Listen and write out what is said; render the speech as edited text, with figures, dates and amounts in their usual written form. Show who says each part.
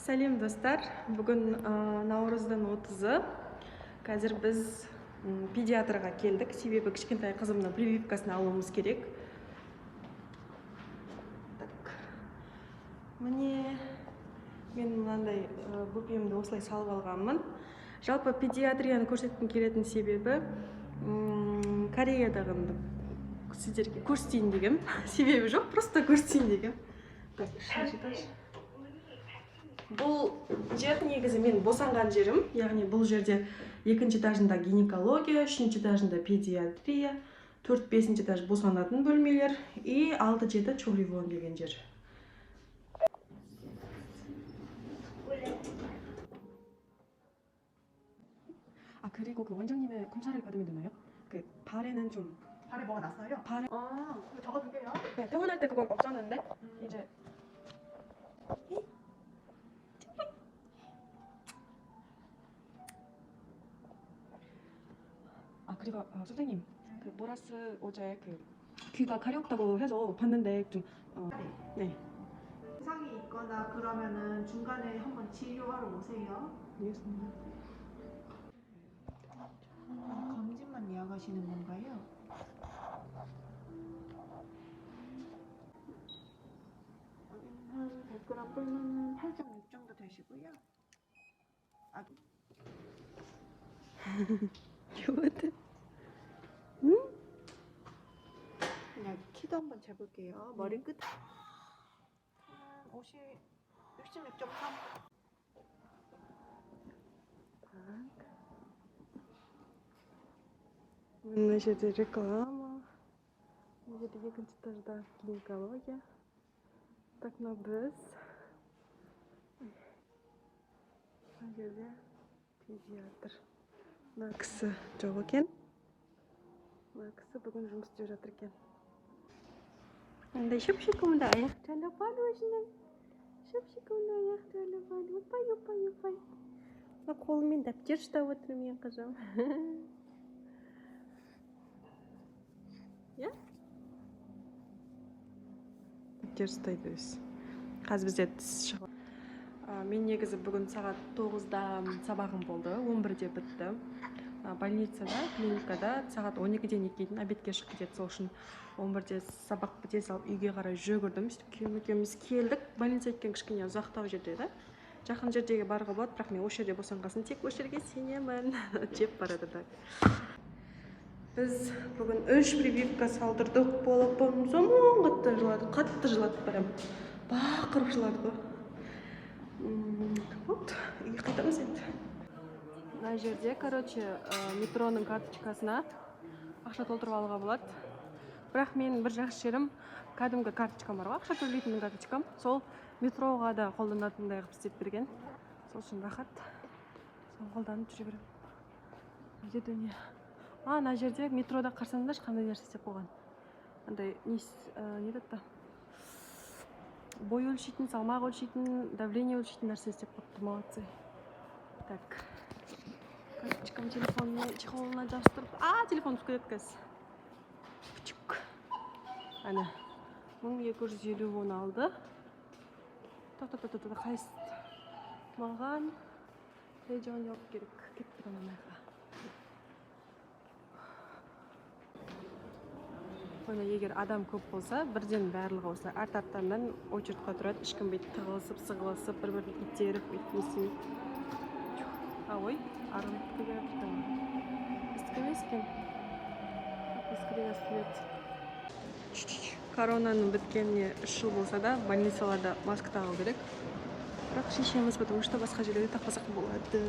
Speaker 1: Сәлем достар, бүгін наурыздың 30-ы. Қазір біз педиатрға келдік, себебі кішкентай қызымның прививкасын алуымыз керек. Міне, мен мынандай бөпемді осылай салып алғанмын. Жалпы педиатрияны көрсеткім келетін себебі Кореядағынды сіздерге көрсетейін дегем. Себебі жоқ, просто көрсетейін дегем. Так, үшінші этаж. Бұл жер негізі мен босанған жерім, яғни бұл жерде екінші этажында гинекология, үшінші этажында педиатрия, 4-5 этаж босанатын бөлмелер и 6-7 чоливон деген жер. 그리고 그 원장님의 검사를 받으면 되나요? 그 발에는 좀
Speaker 2: 발에 뭐가 났어요?
Speaker 1: 발에
Speaker 2: 그거 적어둘게요.
Speaker 1: 네, 퇴원할 때 그건 없었는데 이제 그리고 선생님 그 모라스 어제 그 귀가 가렵다고 해서 봤는데 좀 네.
Speaker 2: 이상이 있거나 그러면은 중간에 한번 치료하러 오세요.
Speaker 1: 알겠습니다.
Speaker 2: 검진만 예약하시는 건가요? 한 100g 빼면 8.6 정도 되시고요.
Speaker 1: 여보한테
Speaker 2: 그냥 키도 한번 재볼게요. 머리 끝 66.3.
Speaker 1: На жерде реклама. На жерде екінші этажда гинекология. Так, мына біз. Мына жерде педиатр. Мына кісі жоқ екен. Мына кісі бүгін жұмыс істеп жатыр екен. Андай шып-шикымда аяқты алып алу өзінен. Шып-шикымда аяқты алып алу. Ұпай. Мына қолымен дәптер ұстап отыр мен қызым. Дәптер ұстайды өзі. Қазір бізде тіс шығып. Мен негізі бүгін сағат 9-да сабағым болды, 11-де бітті. Больницада, клиникада сағат 12-ден екейтін обедке шығып кетеді. Сол үшін 11-де сабақ біте салып үйге қарай жүгірдім. Сөйтіп екеуміз келдік. Больница еткен кішкене ұзақтау жерде да. Жақын жердегі баруға болады, бірақ мен осы жерде босанғасын тек осы жерге сенемін. Жеп барады да. Біз бүгін 3 прививка салдырдық болып, қатты жылады прям. Бақырып жылады. Вот, үйге қайтамыз енді. Мына жерде, метроның карточкасына ақша толтырып алуға болады. Бірақ мен бір жақсы жерім, кәдімгі карточкам бар ғой, ақша төлейтін карточкам. Сол метроға да қолданатындай қылып істеп берген. Сол үшін рахат. Сол қолданып жүре беремін. Үйде дүние. Мына жерде метрода қарсаңында ешқандай нәрсе істеп қойған. Андай не датта? Бой өлшейтін, салмақ өлшейтін, давление өлшейтін нәрсе істеп қойыпты, молодцы. Так. Карточкам телефонны чехолына жабыстырып. Телефон түсіп кетеді қазір. Күчік. Ана. 1250 вон алды. Қайсы маған режон жоқ керек. Кетті ғанамайға. Оны егер адам көп болса, бірден барлығы осылай арт-арттарынан очередьқа тұрады. Ешкім бейт тығылысып, сығылысып, бір-бірін итеріп, өйтпесін. Ой, арылып келе жатыр. Ескірмес екен. Коронаның біткеніне 3 жыл болса да, больницаларда маска тағу керек. Бірақ шешеміз, потому что басқа жерлерде тақпасақ болады.